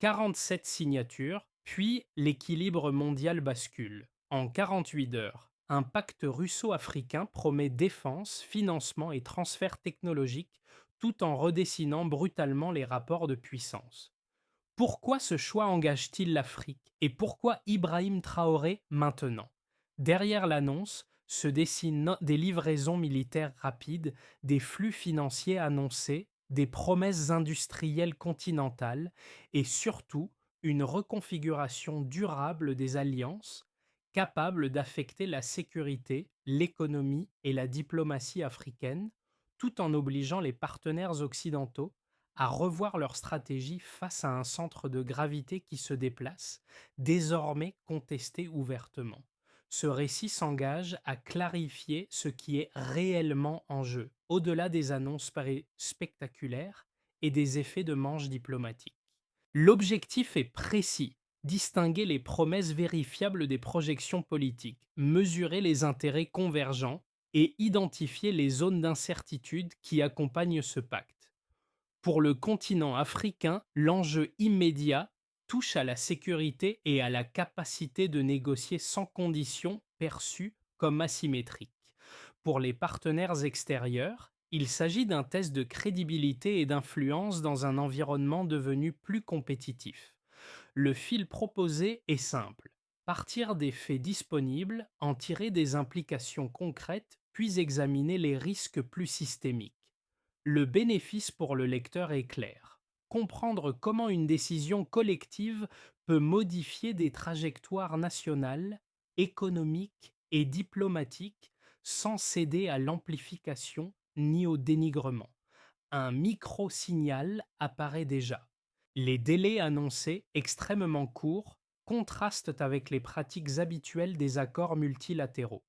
47 signatures, puis l'équilibre mondial bascule. En 48 heures, un pacte russo-africain promet défense, financement et transfert technologique tout en redessinant brutalement les rapports de puissance. Pourquoi ce choix engage-t-il l'Afrique et pourquoi Ibrahim Traoré maintenant? Derrière l'annonce se dessinent des livraisons militaires rapides, des flux financiers annoncés, des promesses industrielles continentales et surtout une reconfiguration durable des alliances capable d'affecter la sécurité, l'économie et la diplomatie africaine, tout en obligeant les partenaires occidentaux à revoir leur stratégie face à un centre de gravité qui se déplace, désormais contesté ouvertement. Ce récit s'engage à clarifier ce qui est réellement en jeu, au-delà des annonces spectaculaires et des effets de manche diplomatique. L'objectif est précis: distinguer les promesses vérifiables des projections politiques, mesurer les intérêts convergents et identifier les zones d'incertitude qui accompagnent ce pacte. Pour le continent africain, l'enjeu immédiat touche à la sécurité et à la capacité de négocier sans conditions perçues comme asymétriques. Pour les partenaires extérieurs, il s'agit d'un test de crédibilité et d'influence dans un environnement devenu plus compétitif. Le fil proposé est simple: partir des faits disponibles, en tirer des implications concrètes, puis examiner les risques plus systémiques. Le bénéfice pour le lecteur est clair: comprendre comment une décision collective peut modifier des trajectoires nationales, économiques et diplomatiques sans céder à l'amplification ni au dénigrement. Un micro-signal apparaît déjà. Les délais annoncés, extrêmement courts, contrastent avec les pratiques habituelles des accords multilatéraux.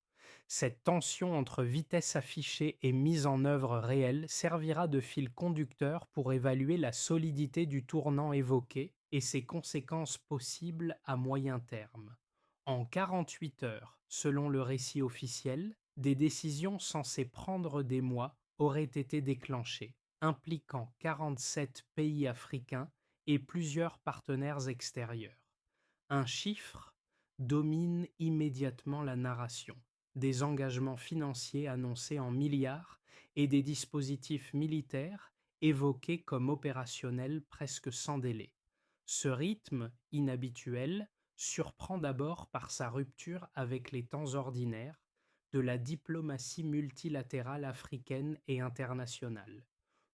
Cette tension entre vitesse affichée et mise en œuvre réelle servira de fil conducteur pour évaluer la solidité du tournant évoqué et ses conséquences possibles à moyen terme. En 48 heures, selon le récit officiel, des décisions censées prendre des mois auraient été déclenchées, impliquant 47 pays africains et plusieurs partenaires extérieurs. Un chiffre domine immédiatement la narration: des engagements financiers annoncés en milliards et des dispositifs militaires évoqués comme opérationnels presque sans délai. Ce rythme inhabituel surprend d'abord par sa rupture avec les temps ordinaires de la diplomatie multilatérale africaine et internationale.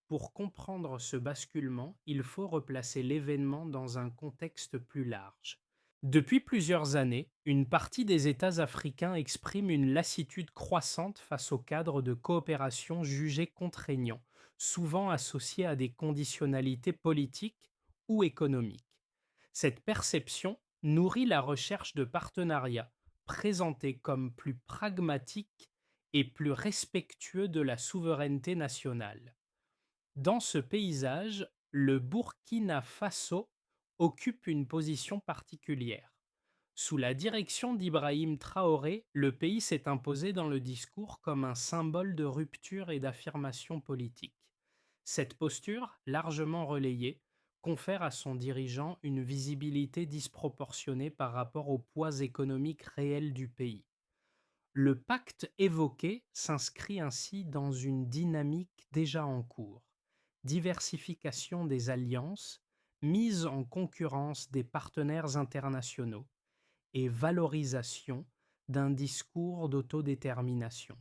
Pour comprendre ce basculement, il faut replacer l'événement dans un contexte plus large. Depuis plusieurs années, une partie des États africains exprime une lassitude croissante face au cadre de coopération jugé contraignant, souvent associé à des conditionnalités politiques ou économiques. Cette perception nourrit la recherche de partenariats présentés comme plus pragmatiques et plus respectueux de la souveraineté nationale. Dans ce paysage, le Burkina Faso occupe une position particulière. Sous la direction d'Ibrahim Traoré, le pays s'est imposé dans le discours comme un symbole de rupture et d'affirmation politique. Cette posture, largement relayée, confère à son dirigeant une visibilité disproportionnée par rapport au poids économique réel du pays. Le pacte évoqué s'inscrit ainsi dans une dynamique déjà en cours: diversification des alliances, mise en concurrence des partenaires internationaux et valorisation d'un discours d'autodétermination.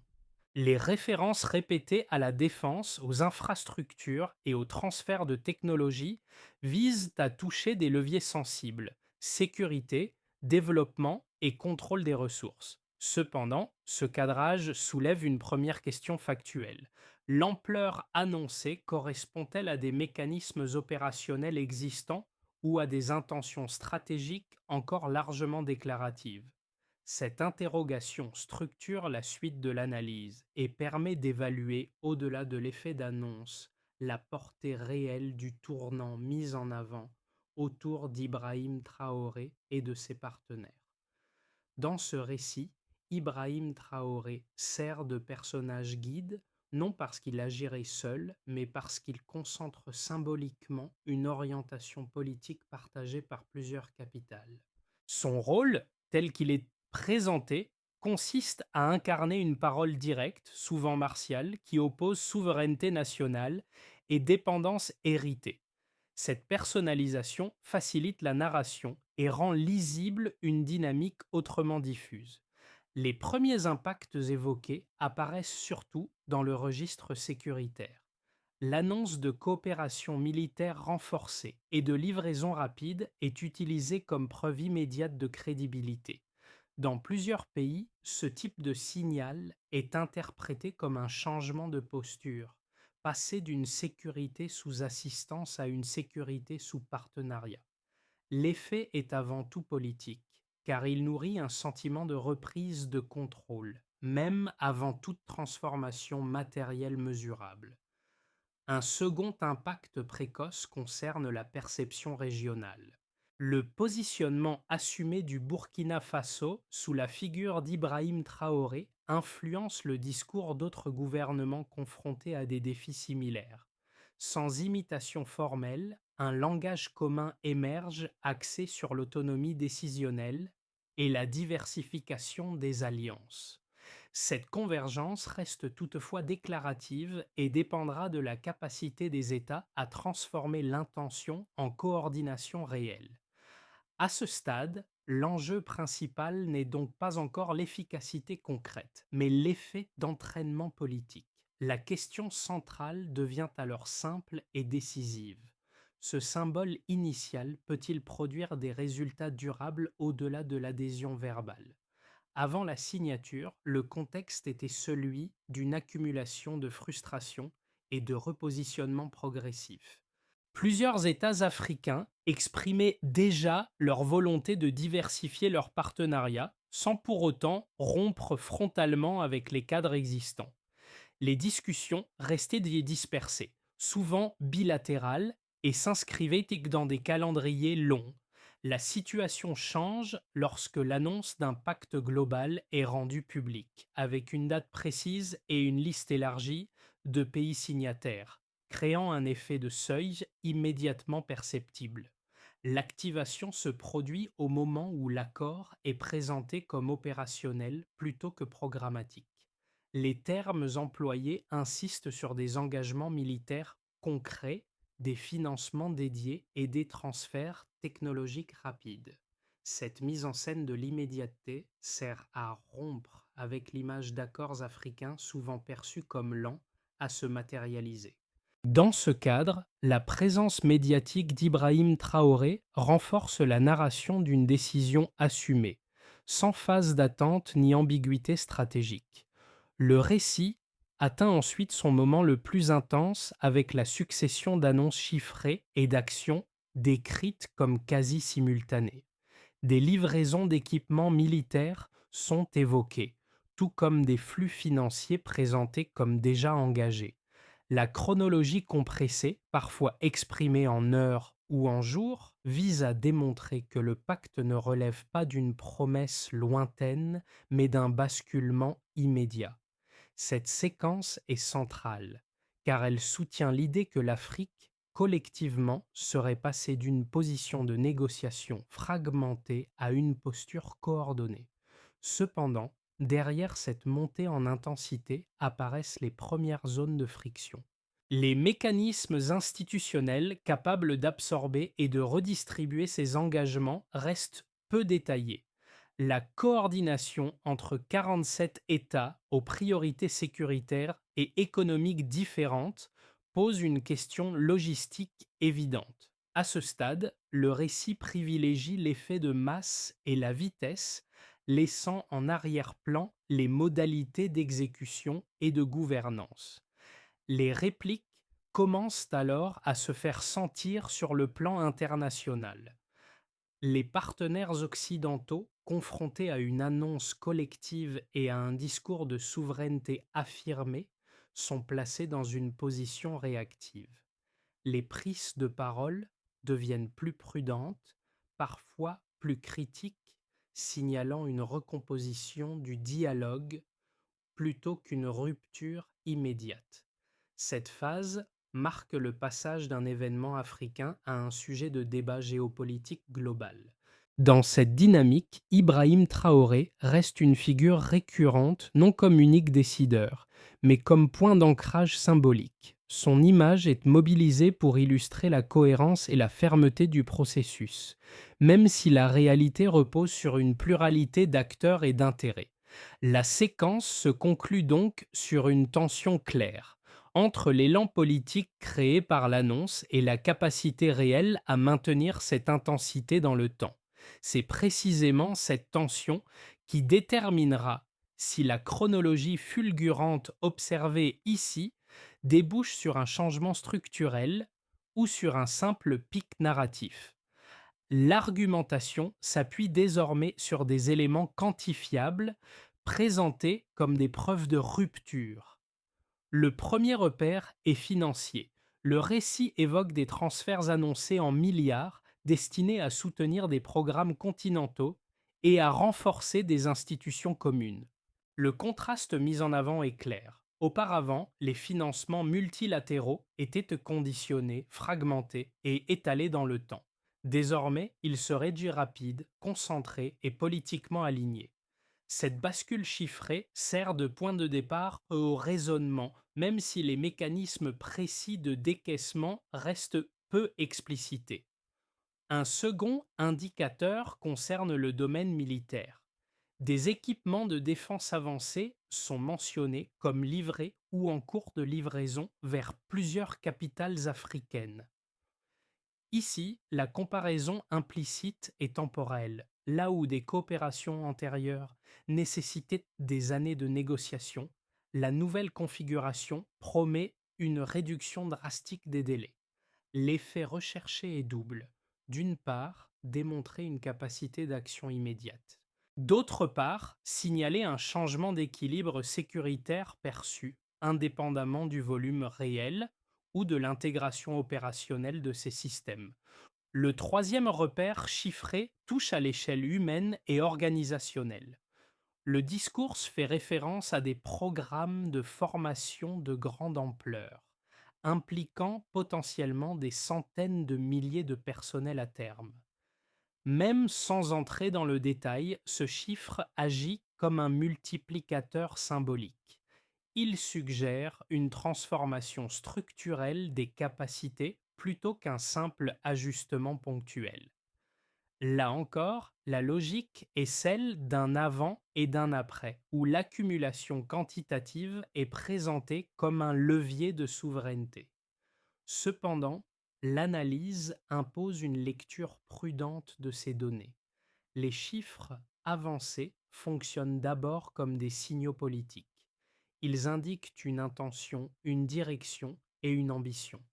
Les références répétées à la défense, aux infrastructures et au transfert de technologies visent à toucher des leviers sensibles: sécurité, développement et contrôle des ressources. Cependant, ce cadrage soulève une première question factuelle: l'ampleur annoncée correspond-elle à des mécanismes opérationnels existants ou à des intentions stratégiques encore largement déclaratives? Cette interrogation structure la suite de l'analyse et permet d'évaluer, au-delà de l'effet d'annonce, la portée réelle du tournant mis en avant autour d'Ibrahim Traoré et de ses partenaires. Dans ce récit, Ibrahim Traoré sert de personnage guide non parce qu'il agirait seul, mais parce qu'il concentre symboliquement une orientation politique partagée par plusieurs capitales. Son rôle, tel qu'il est présenté, consiste à incarner une parole directe, souvent martiale, qui oppose souveraineté nationale et dépendance héritée. Cette personnalisation facilite la narration et rend lisible une dynamique autrement diffuse. Les premiers impacts évoqués apparaissent surtout dans le registre sécuritaire. L'annonce de coopération militaire renforcée et de livraison rapide est utilisée comme preuve immédiate de crédibilité. Dans plusieurs pays, ce type de signal est interprété comme un changement de posture, passer d'une sécurité sous assistance à une sécurité sous partenariat. L'effet est avant tout politique, car il nourrit un sentiment de reprise de contrôle, même avant toute transformation matérielle mesurable. Un second impact précoce concerne la perception régionale. Le positionnement assumé du Burkina Faso sous la figure d'Ibrahim Traoré influence le discours d'autres gouvernements confrontés à des défis similaires. Sans imitation formelle, un langage commun émerge axé sur l'autonomie décisionnelle et la diversification des alliances. Cette convergence reste toutefois déclarative et dépendra de la capacité des États à transformer l'intention en coordination réelle. À ce stade, l'enjeu principal n'est donc pas encore l'efficacité concrète, mais l'effet d'entraînement politique. La question centrale devient alors simple et décisive. Ce symbole initial peut-il produire des résultats durables au-delà de l'adhésion verbale? Avant la signature, le contexte était celui d'une accumulation de frustrations et de repositionnement progressif. Plusieurs États africains exprimaient déjà leur volonté de diversifier leurs partenariats sans pour autant rompre frontalement avec les cadres existants. Les discussions restaient dispersées, souvent bilatérales, et s'inscrivaient dans des calendriers longs. La situation change lorsque l'annonce d'un pacte global est rendue publique, avec une date précise et une liste élargie de pays signataires, créant un effet de seuil immédiatement perceptible. L'activation se produit au moment où l'accord est présenté comme opérationnel plutôt que programmatique. Les termes employés insistent sur des engagements militaires concrets, des financements dédiés et des transferts technologiques rapides. Cette mise en scène de l'immédiateté sert à rompre avec l'image d'accords africains souvent perçus comme lents à se matérialiser. Dans ce cadre, la présence médiatique d'Ibrahim Traoré renforce la narration d'une décision assumée, sans phase d'attente ni ambiguïté stratégique. Le récit atteint ensuite son moment le plus intense avec la succession d'annonces chiffrées et d'actions décrites comme quasi simultanées. Des livraisons d'équipements militaires sont évoquées, tout comme des flux financiers présentés comme déjà engagés. La chronologie compressée, parfois exprimée en heures ou en jours, vise à démontrer que le pacte ne relève pas d'une promesse lointaine, mais d'un basculement immédiat. Cette séquence est centrale, car elle soutient l'idée que l'Afrique, collectivement, serait passée d'une position de négociation fragmentée à une posture coordonnée. Cependant, derrière cette montée en intensité apparaissent les premières zones de friction. Les mécanismes institutionnels capables d'absorber et de redistribuer ces engagements restent peu détaillés. La coordination entre 47 États aux priorités sécuritaires et économiques différentes pose une question logistique évidente. À ce stade, le récit privilégie l'effet de masse et la vitesse, laissant en arrière-plan les modalités d'exécution et de gouvernance. Les répliques commencent alors à se faire sentir sur le plan international. Les partenaires occidentaux, confrontés à une annonce collective et à un discours de souveraineté affirmé, sont placés dans une position réactive. Les prises de parole deviennent plus prudentes, parfois plus critiques, signalant une recomposition du dialogue plutôt qu'une rupture immédiate. Cette phase marque le passage d'un événement africain à un sujet de débat géopolitique global. Dans cette dynamique, Ibrahim Traoré reste une figure récurrente non comme unique décideur, mais comme point d'ancrage symbolique. Son image est mobilisée pour illustrer la cohérence et la fermeté du processus, même si la réalité repose sur une pluralité d'acteurs et d'intérêts. La séquence se conclut donc sur une tension claire entre l'élan politique créé par l'annonce et la capacité réelle à maintenir cette intensité dans le temps. C'est précisément cette tension qui déterminera si la chronologie fulgurante observée ici débouche sur un changement structurel ou sur un simple pic narratif. L'argumentation s'appuie désormais sur des éléments quantifiables présentés comme des preuves de rupture. Le premier repère est financier. Le récit évoque des transferts annoncés en milliards destinés à soutenir des programmes continentaux et à renforcer des institutions communes. Le contraste mis en avant est clair. Auparavant, les financements multilatéraux étaient conditionnés, fragmentés et étalés dans le temps. Désormais, ils se réduisent rapides, concentrés et politiquement alignés. Cette bascule chiffrée sert de point de départ au raisonnement, même si les mécanismes précis de décaissement restent peu explicités. Un second indicateur concerne le domaine militaire. Des équipements de défense avancés sont mentionnés comme livrés ou en cours de livraison vers plusieurs capitales africaines. Ici, la comparaison implicite est temporelle, là où des coopérations antérieures nécessitaient des années de négociation, la nouvelle configuration promet une réduction drastique des délais. L'effet recherché est double. D'une part, démontrer une capacité d'action immédiate. D'autre part, signaler un changement d'équilibre sécuritaire perçu, indépendamment du volume réel ou de l'intégration opérationnelle de ces systèmes. Le troisième repère chiffré touche à l'échelle humaine et organisationnelle. Le discours fait référence à des programmes de formation de grande ampleur, impliquant potentiellement des centaines de milliers de personnels à terme. Même sans entrer dans le détail, ce chiffre agit comme un multiplicateur symbolique. Il suggère une transformation structurelle des capacités plutôt qu'un simple ajustement ponctuel. Là encore, la logique est celle d'un avant et d'un après, où l'accumulation quantitative est présentée comme un levier de souveraineté. Cependant, l'analyse impose une lecture prudente de ces données. Les chiffres avancés fonctionnent d'abord comme des signaux politiques. Ils indiquent une intention, une direction et une ambition.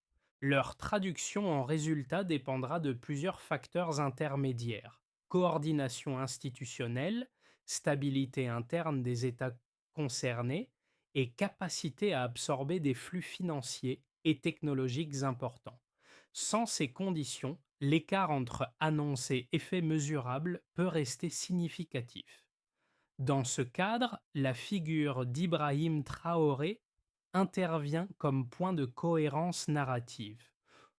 Leur traduction en résultat dépendra de plusieurs facteurs intermédiaires: coordination institutionnelle, stabilité interne des États concernés et capacité à absorber des flux financiers et technologiques importants. Sans ces conditions, l'écart entre annonce et effet mesurable peut rester significatif. Dans ce cadre, la figure d'Ibrahim Traoré intervient comme point de cohérence narrative.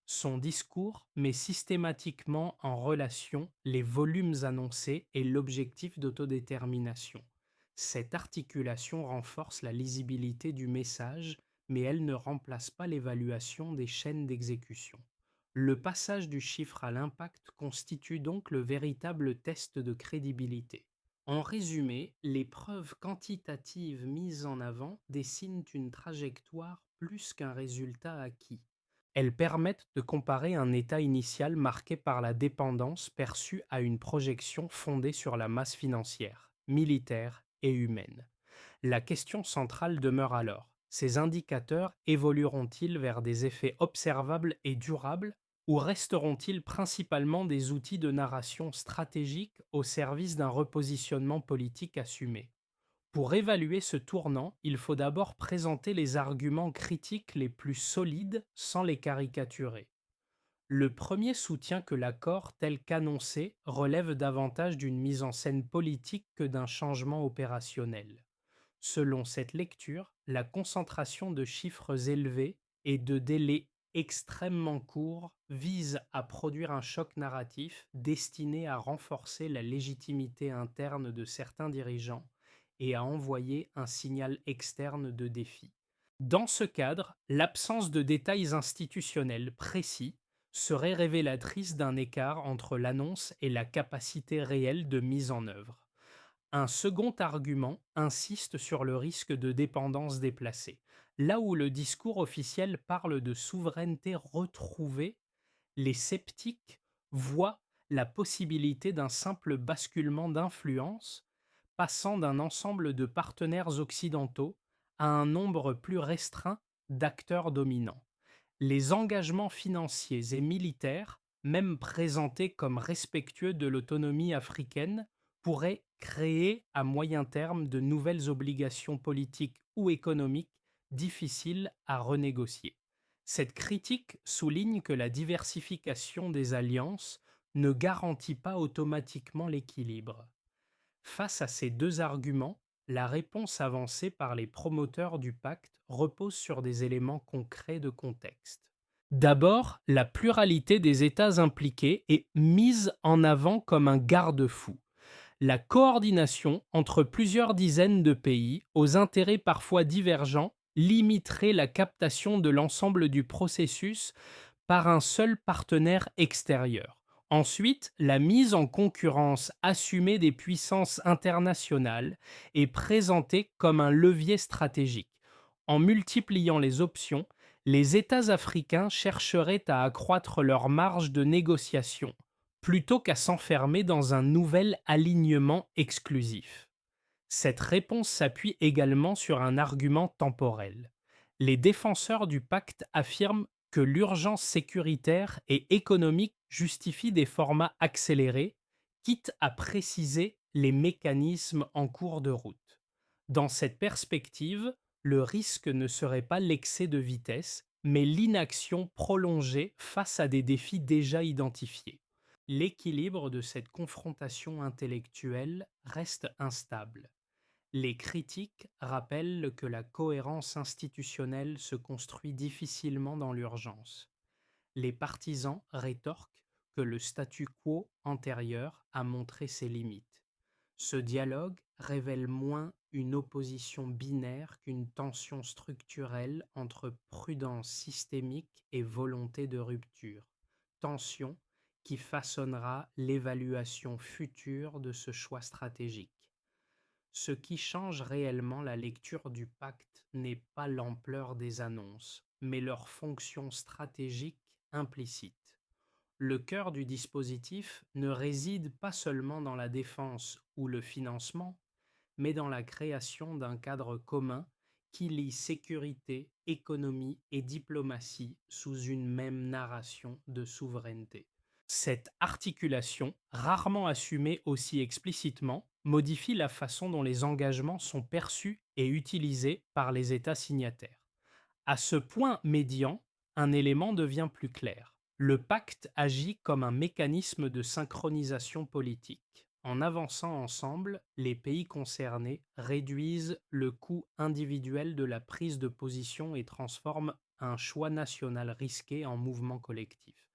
Son discours met systématiquement en relation les volumes annoncés et l'objectif d'autodétermination. Cette articulation renforce la lisibilité du message, mais elle ne remplace pas l'évaluation des chaînes d'exécution. Le passage du chiffre à l'impact constitue donc le véritable test de crédibilité. En résumé, les preuves quantitatives mises en avant dessinent une trajectoire plus qu'un résultat acquis. Elles permettent de comparer un état initial marqué par la dépendance perçue à une projection fondée sur la masse financière, militaire et humaine. La question centrale demeure alors: ces indicateurs évolueront-ils vers des effets observables et durables, ou resteront-ils principalement des outils de narration stratégique au service d'un repositionnement politique assumé? Pour évaluer ce tournant, il faut d'abord présenter les arguments critiques les plus solides sans les caricaturer. Le premier soutient que l'accord tel qu'annoncé relève davantage d'une mise en scène politique que d'un changement opérationnel. Selon cette lecture, la concentration de chiffres élevés et de délais extrêmement courts vise à produire un choc narratif destiné à renforcer la légitimité interne de certains dirigeants et à envoyer un signal externe de défi. Dans ce cadre, l'absence de détails institutionnels précis serait révélatrice d'un écart entre l'annonce et la capacité réelle de mise en œuvre. Un second argument insiste sur le risque de dépendance déplacée. Là où le discours officiel parle de souveraineté retrouvée, les sceptiques voient la possibilité d'un simple basculement d'influence, passant d'un ensemble de partenaires occidentaux à un nombre plus restreint d'acteurs dominants. Les engagements financiers et militaires, même présentés comme respectueux de l'autonomie africaine, pourraient créer à moyen terme de nouvelles obligations politiques ou économiques difficiles à renégocier. Cette critique souligne que la diversification des alliances ne garantit pas automatiquement l'équilibre. Face à ces deux arguments, la réponse avancée par les promoteurs du pacte repose sur des éléments concrets de contexte. D'abord, la pluralité des États impliqués est mise en avant comme un garde-fou. La coordination entre plusieurs dizaines de pays, aux intérêts parfois divergents, limiterait la captation de l'ensemble du processus par un seul partenaire extérieur. Ensuite, la mise en concurrence assumée des puissances internationales est présentée comme un levier stratégique. En multipliant les options, les États africains chercheraient à accroître leur marge de négociation, plutôt qu'à s'enfermer dans un nouvel alignement exclusif. Cette réponse s'appuie également sur un argument temporel. Les défenseurs du pacte affirment que l'urgence sécuritaire et économique justifie des formats accélérés, quitte à préciser les mécanismes en cours de route. Dans cette perspective, le risque ne serait pas l'excès de vitesse, mais l'inaction prolongée face à des défis déjà identifiés. L'équilibre de cette confrontation intellectuelle reste instable. Les critiques rappellent que la cohérence institutionnelle se construit difficilement dans l'urgence. Les partisans rétorquent que le statu quo antérieur a montré ses limites. Ce dialogue révèle moins une opposition binaire qu'une tension structurelle entre prudence systémique et volonté de rupture. Tension qui façonnera l'évaluation future de ce choix stratégique. Ce qui change réellement la lecture du pacte n'est pas l'ampleur des annonces, mais leur fonction stratégique implicite. Le cœur du dispositif ne réside pas seulement dans la défense ou le financement, mais dans la création d'un cadre commun qui lie sécurité, économie et diplomatie sous une même narration de souveraineté. Cette articulation, rarement assumée aussi explicitement, modifie la façon dont les engagements sont perçus et utilisés par les États signataires. À ce point médian, un élément devient plus clair. Le pacte agit comme un mécanisme de synchronisation politique. En avançant ensemble, les pays concernés réduisent le coût individuel de la prise de position et transforment un choix national risqué en mouvement collectif.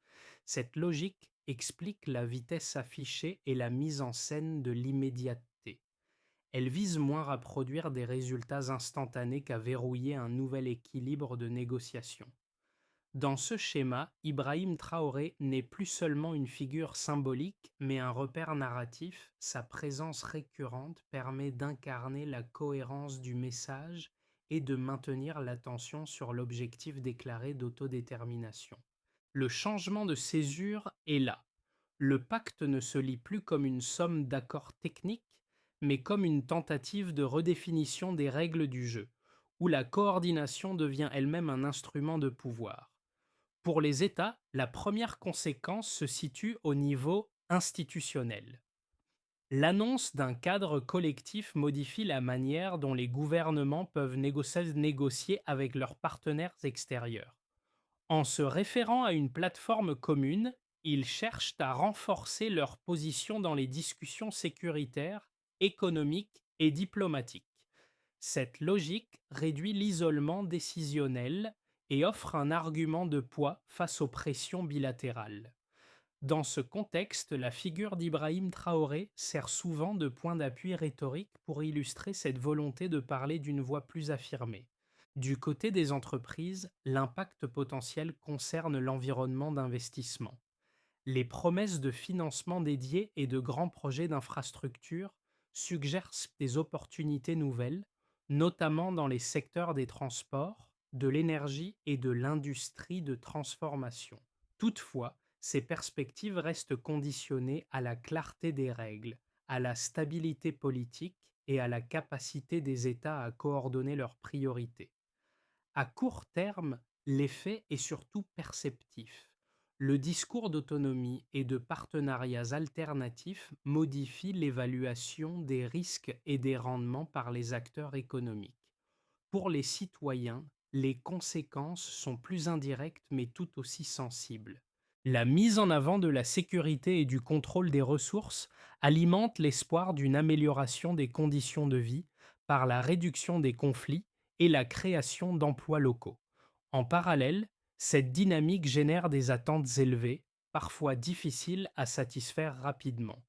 Cette logique explique la vitesse affichée et la mise en scène de l'immédiateté. Elle vise moins à produire des résultats instantanés qu'à verrouiller un nouvel équilibre de négociation. Dans ce schéma, Ibrahim Traoré n'est plus seulement une figure symbolique, mais un repère narratif. Sa présence récurrente permet d'incarner la cohérence du message et de maintenir l'attention sur l'objectif déclaré d'autodétermination. Le changement de césure est là. Le pacte ne se lit plus comme une somme d'accords techniques, mais comme une tentative de redéfinition des règles du jeu, où la coordination devient elle-même un instrument de pouvoir. Pour les États, la première conséquence se situe au niveau institutionnel. L'annonce d'un cadre collectif modifie la manière dont les gouvernements peuvent négocier avec leurs partenaires extérieurs. En se référant à une plateforme commune, ils cherchent à renforcer leur position dans les discussions sécuritaires, économiques et diplomatiques. Cette logique réduit l'isolement décisionnel et offre un argument de poids face aux pressions bilatérales. Dans ce contexte, la figure d'Ibrahim Traoré sert souvent de point d'appui rhétorique pour illustrer cette volonté de parler d'une voix plus affirmée. Du côté des entreprises, l'impact potentiel concerne l'environnement d'investissement. Les promesses de financement dédiés et de grands projets d'infrastructure suggèrent des opportunités nouvelles, notamment dans les secteurs des transports, de l'énergie et de l'industrie de transformation. Toutefois, ces perspectives restent conditionnées à la clarté des règles, à la stabilité politique et à la capacité des États à coordonner leurs priorités. À court terme, l'effet est surtout perceptif. Le discours d'autonomie et de partenariats alternatifs modifie l'évaluation des risques et des rendements par les acteurs économiques. Pour les citoyens, les conséquences sont plus indirectes mais tout aussi sensibles. La mise en avant de la sécurité et du contrôle des ressources alimente l'espoir d'une amélioration des conditions de vie par la réduction des conflits et la création d'emplois locaux. En parallèle, cette dynamique génère des attentes élevées, parfois difficiles à satisfaire rapidement.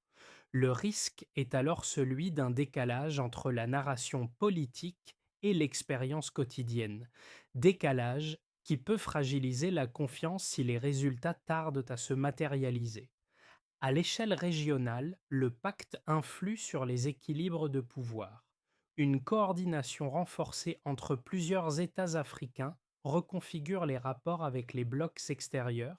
Le risque est alors celui d'un décalage entre la narration politique et l'expérience quotidienne, décalage qui peut fragiliser la confiance si les résultats tardent à se matérialiser. À l'échelle régionale, le pacte influe sur les équilibres de pouvoir. Une coordination renforcée entre plusieurs États africains reconfigure les rapports avec les blocs extérieurs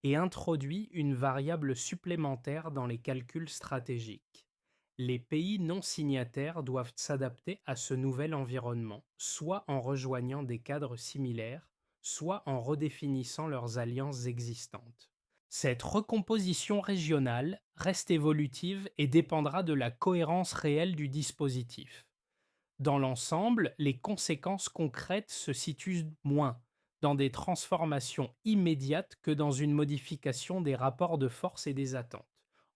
et introduit une variable supplémentaire dans les calculs stratégiques. Les pays non signataires doivent s'adapter à ce nouvel environnement, soit en rejoignant des cadres similaires, soit en redéfinissant leurs alliances existantes. Cette recomposition régionale reste évolutive et dépendra de la cohérence réelle du dispositif. Dans l'ensemble, les conséquences concrètes se situent moins dans des transformations immédiates que dans une modification des rapports de force et des attentes.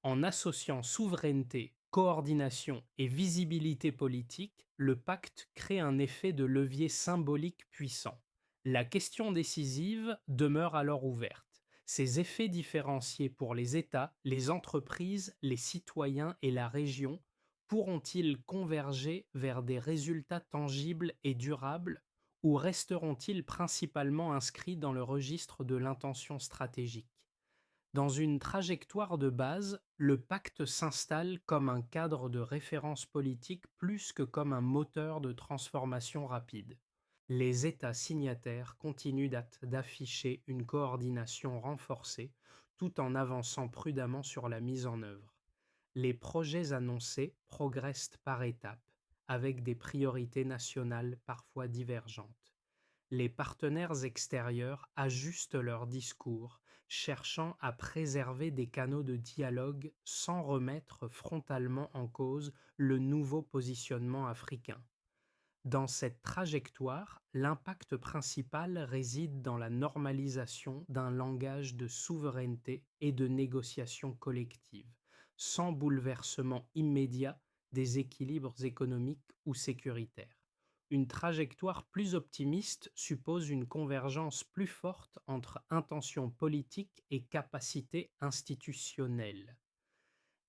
En associant souveraineté, coordination et visibilité politique, le pacte crée un effet de levier symbolique puissant. La question décisive demeure alors ouverte. Ces effets différenciés pour les États, les entreprises, les citoyens et la région pourront-ils converger vers des résultats tangibles et durables ou resteront-ils principalement inscrits dans le registre de l'intention stratégique? Dans une trajectoire de base, le pacte s'installe comme un cadre de référence politique plus que comme un moteur de transformation rapide. Les États signataires continuent d'afficher une coordination renforcée tout en avançant prudemment sur la mise en œuvre. Les projets annoncés progressent par étapes, avec des priorités nationales parfois divergentes. Les partenaires extérieurs ajustent leur discours, cherchant à préserver des canaux de dialogue sans remettre frontalement en cause le nouveau positionnement africain. Dans cette trajectoire, l'impact principal réside dans la normalisation d'un langage de souveraineté et de négociation collective, sans bouleversement immédiat des équilibres économiques ou sécuritaires. Une trajectoire plus optimiste suppose une convergence plus forte entre intention politique et capacité institutionnelle.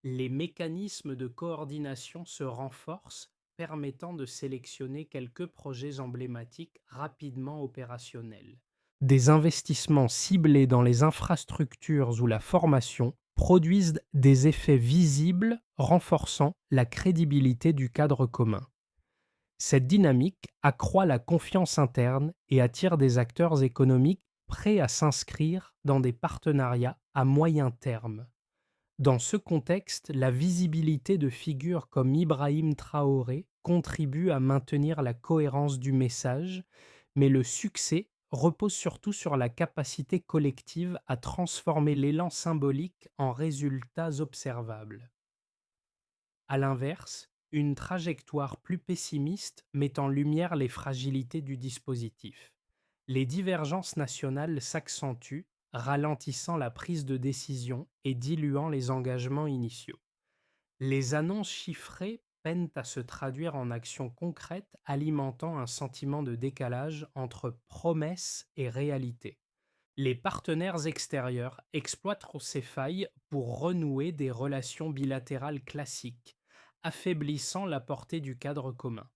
Les mécanismes de coordination se renforcent, permettant de sélectionner quelques projets emblématiques rapidement opérationnels. Des investissements ciblés dans les infrastructures ou la formation produisent des effets visibles renforçant la crédibilité du cadre commun. Cette dynamique accroît la confiance interne et attire des acteurs économiques prêts à s'inscrire dans des partenariats à moyen terme. Dans ce contexte, la visibilité de figures comme Ibrahim Traoré contribue à maintenir la cohérence du message, mais le succès repose surtout sur la capacité collective à transformer l'élan symbolique en résultats observables. À l'inverse, une trajectoire plus pessimiste met en lumière les fragilités du dispositif. Les divergences nationales s'accentuent, ralentissant la prise de décision et diluant les engagements initiaux. Les annonces chiffrées peinent à se traduire en actions concrètes, alimentant un sentiment de décalage entre promesses et réalité. Les partenaires extérieurs exploitent ces failles pour renouer des relations bilatérales classiques, affaiblissant la portée du cadre commun.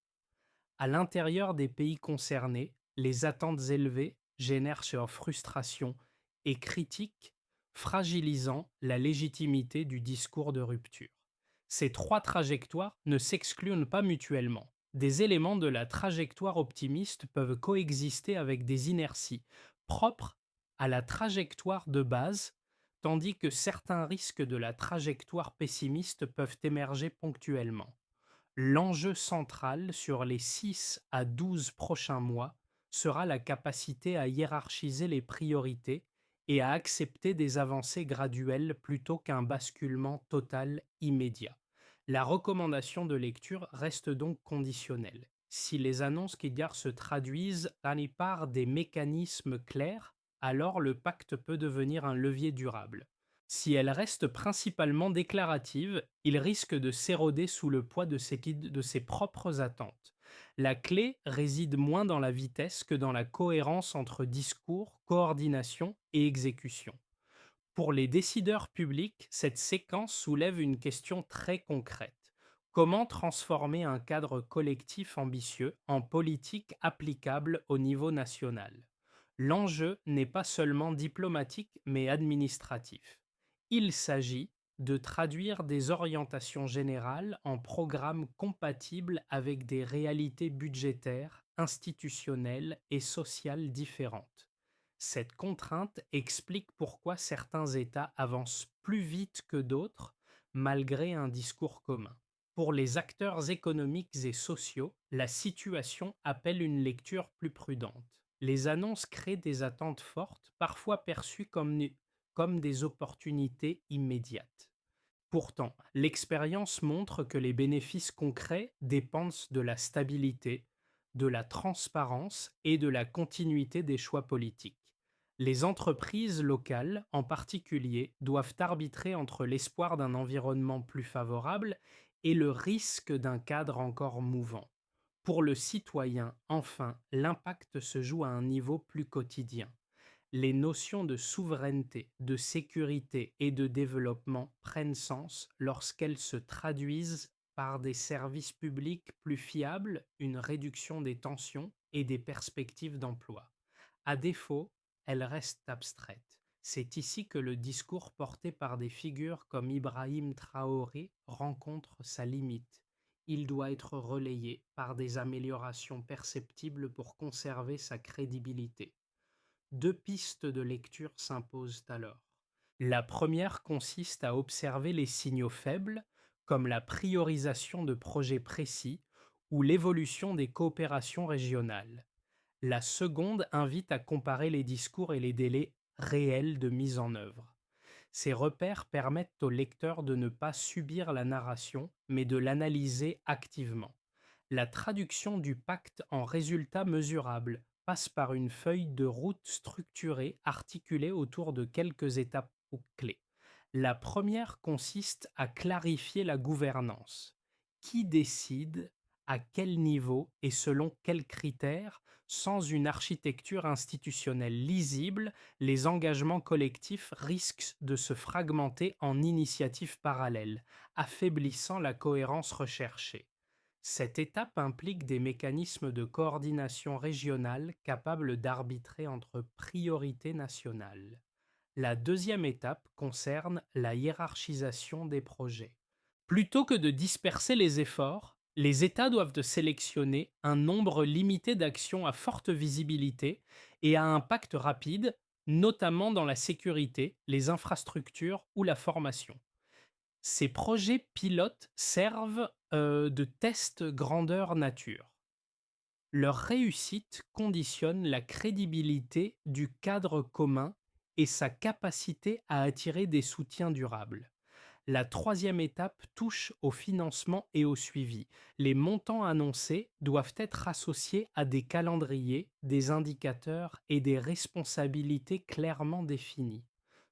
À l'intérieur des pays concernés, les attentes élevées génèrent sur frustration et critiques, fragilisant la légitimité du discours de rupture. Ces trois trajectoires ne s'excluent pas mutuellement. Des éléments de la trajectoire optimiste peuvent coexister avec des inerties propres à la trajectoire de base, tandis que certains risques de la trajectoire pessimiste peuvent émerger ponctuellement. L'enjeu central sur les 6 à 12 prochains mois sera la capacité à hiérarchiser les priorités et à accepter des avancées graduelles plutôt qu'un basculement total immédiat. La recommandation de lecture reste donc conditionnelle. Si les annonces qu'Edgar se traduisent par des mécanismes clairs, alors le pacte peut devenir un levier durable. Si elle reste principalement déclarative, il risque de s'éroder sous le poids de ses propres attentes. La clé réside moins dans la vitesse que dans la cohérence entre discours, coordination et exécution. Pour les décideurs publics, cette séquence soulève une question très concrète. Comment transformer un cadre collectif ambitieux en politique applicable au niveau national? L'enjeu n'est pas seulement diplomatique mais administratif. Il s'agit de traduire des orientations générales en programmes compatibles avec des réalités budgétaires, institutionnelles et sociales différentes. Cette contrainte explique pourquoi certains États avancent plus vite que d'autres malgré un discours commun. Pour les acteurs économiques et sociaux, la situation appelle une lecture plus prudente. Les annonces créent des attentes fortes, parfois perçues comme des opportunités immédiates. Pourtant, l'expérience montre que les bénéfices concrets dépendent de la stabilité, de la transparence et de la continuité des choix politiques. Les entreprises locales, en particulier, doivent arbitrer entre l'espoir d'un environnement plus favorable et le risque d'un cadre encore mouvant. Pour le citoyen, enfin, l'impact se joue à un niveau plus quotidien. Les notions de souveraineté, de sécurité et de développement prennent sens lorsqu'elles se traduisent par des services publics plus fiables, une réduction des tensions et des perspectives d'emploi. À défaut, elles restent abstraites. C'est ici que le discours porté par des figures comme Ibrahim Traoré rencontre sa limite. Il doit être relayé par des améliorations perceptibles pour conserver sa crédibilité. Deux pistes de lecture s'imposent alors. La première consiste à observer les signaux faibles, comme la priorisation de projets précis ou l'évolution des coopérations régionales. La seconde invite à comparer les discours et les délais réels de mise en œuvre. Ces repères permettent au lecteur de ne pas subir la narration, mais de l'analyser activement. La traduction du pacte en résultats mesurables passe par une feuille de route structurée articulée autour de quelques étapes clés. La première consiste à clarifier la gouvernance. Qui décide, à quel niveau et selon quels critères? Sans une architecture institutionnelle lisible, les engagements collectifs risquent de se fragmenter en initiatives parallèles, affaiblissant la cohérence recherchée. Cette étape implique des mécanismes de coordination régionale capables d'arbitrer entre priorités nationales. La deuxième étape concerne la hiérarchisation des projets. Plutôt que de disperser les efforts, les États doivent sélectionner un nombre limité d'actions à forte visibilité et à impact rapide, notamment dans la sécurité, les infrastructures ou la formation. Ces projets pilotes servent de test grandeur nature. Leur réussite conditionne la crédibilité du cadre commun et sa capacité à attirer des soutiens durables. La troisième étape touche au financement et au suivi. Les montants annoncés doivent être associés à des calendriers, des indicateurs et des responsabilités clairement définies.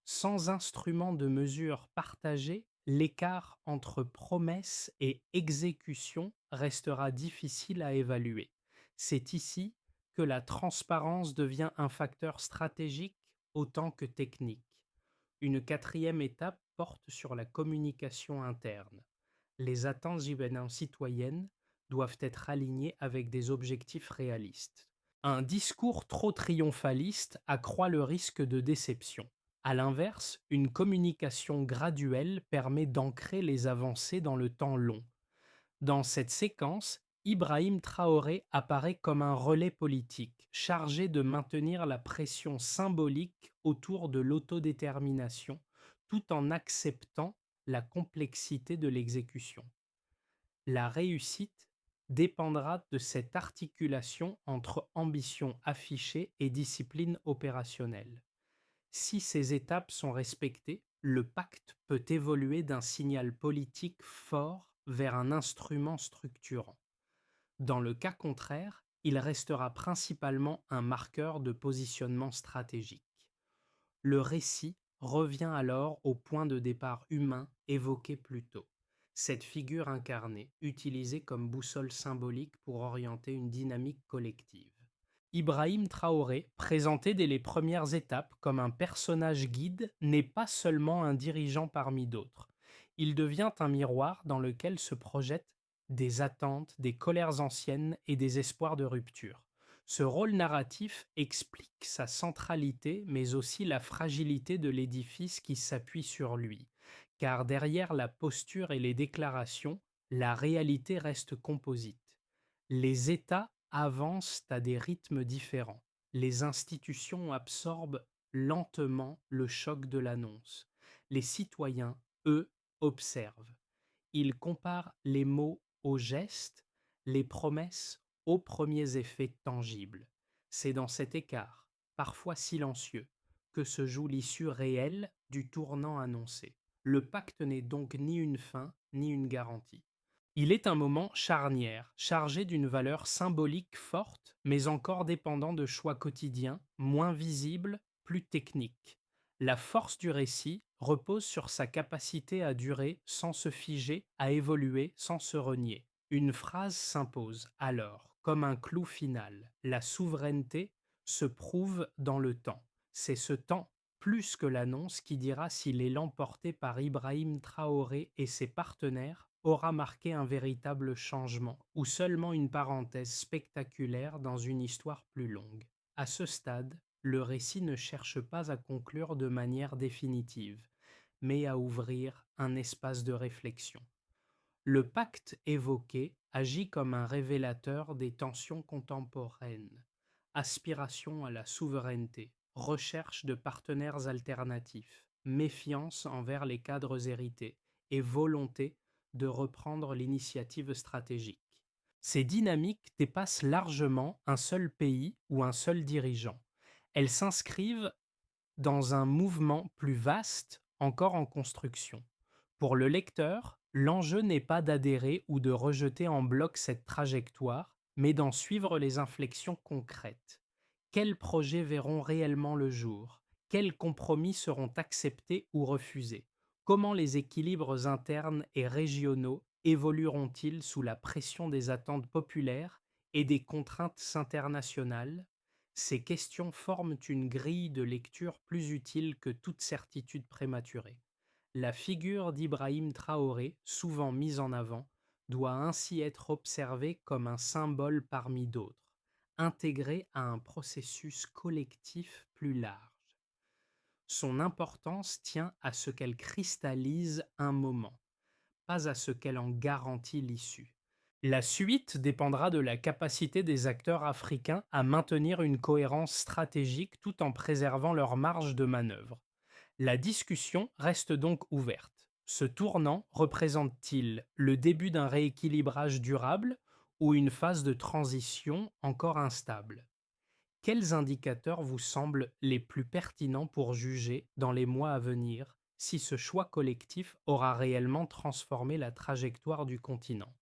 Sans instrument de mesure partagé, L'écart entre promesse et exécution restera difficile à évaluer. C'est ici que la transparence devient un facteur stratégique autant que technique. Une quatrième étape porte sur la communication interne. Les attentes citoyennes doivent être alignées avec des objectifs réalistes. Un discours trop triomphaliste accroît le risque de déception. À l'inverse, une communication graduelle permet d'ancrer les avancées dans le temps long. Dans cette séquence, Ibrahim Traoré apparaît comme un relais politique, chargé de maintenir la pression symbolique autour de l'autodétermination, tout en acceptant la complexité de l'exécution. La réussite dépendra de cette articulation entre ambition affichée et discipline opérationnelle. Si ces étapes sont respectées, le pacte peut évoluer d'un signal politique fort vers un instrument structurant. Dans le cas contraire, il restera principalement un marqueur de positionnement stratégique. Le récit revient alors au point de départ humain évoqué plus tôt. Cette figure incarnée, utilisée comme boussole symbolique pour orienter une dynamique collective. Ibrahim Traoré, présenté dès les premières étapes comme un personnage guide, n'est pas seulement un dirigeant parmi d'autres. Il devient un miroir dans lequel se projettent des attentes, des colères anciennes et des espoirs de rupture. Ce rôle narratif explique sa centralité, mais aussi la fragilité de l'édifice qui s'appuie sur lui. Car derrière la posture et les déclarations, la réalité reste composite. Les États avancent à des rythmes différents. Les institutions absorbent lentement le choc de l'annonce. Les citoyens, eux, observent. Ils comparent les mots aux gestes, les promesses aux premiers effets tangibles. C'est dans cet écart, parfois silencieux, que se joue l'issue réelle du tournant annoncé. Le pacte n'est donc ni une fin, ni une garantie. Il est un moment charnière, chargé d'une valeur symbolique forte, mais encore dépendant de choix quotidiens, moins visibles, plus techniques. La force du récit repose sur sa capacité à durer sans se figer, à évoluer sans se renier. Une phrase s'impose alors, comme un clou final. La souveraineté se prouve dans le temps. C'est ce temps, plus que l'annonce, qui dira si l'élan porté par Ibrahim Traoré et ses partenaires aura marqué un véritable changement ou seulement une parenthèse spectaculaire dans une histoire plus longue. À ce stade, le récit ne cherche pas à conclure de manière définitive, mais à ouvrir un espace de réflexion. Le pacte évoqué agit comme un révélateur des tensions contemporaines, aspiration à la souveraineté, recherche de partenaires alternatifs, méfiance envers les cadres hérités et volonté de reprendre l'initiative stratégique. Ces dynamiques dépassent largement un seul pays ou un seul dirigeant. Elles s'inscrivent dans un mouvement plus vaste, encore en construction. Pour le lecteur, l'enjeu n'est pas d'adhérer ou de rejeter en bloc cette trajectoire, mais d'en suivre les inflexions concrètes. Quels projets verront réellement le jour? Quels compromis seront acceptés ou refusés? Comment les équilibres internes et régionaux évolueront-ils sous la pression des attentes populaires et des contraintes internationales? Ces questions forment une grille de lecture plus utile que toute certitude prématurée. La figure d'Ibrahim Traoré, souvent mise en avant, doit ainsi être observée comme un symbole parmi d'autres, intégré à un processus collectif plus large. Son importance tient à ce qu'elle cristallise un moment, pas à ce qu'elle en garantit l'issue. La suite dépendra de la capacité des acteurs africains à maintenir une cohérence stratégique tout en préservant leur marge de manœuvre. La discussion reste donc ouverte. Ce tournant représente-t-il le début d'un rééquilibrage durable ou une phase de transition encore instable? Quels indicateurs vous semblent les plus pertinents pour juger, dans les mois à venir, si ce choix collectif aura réellement transformé la trajectoire du continent?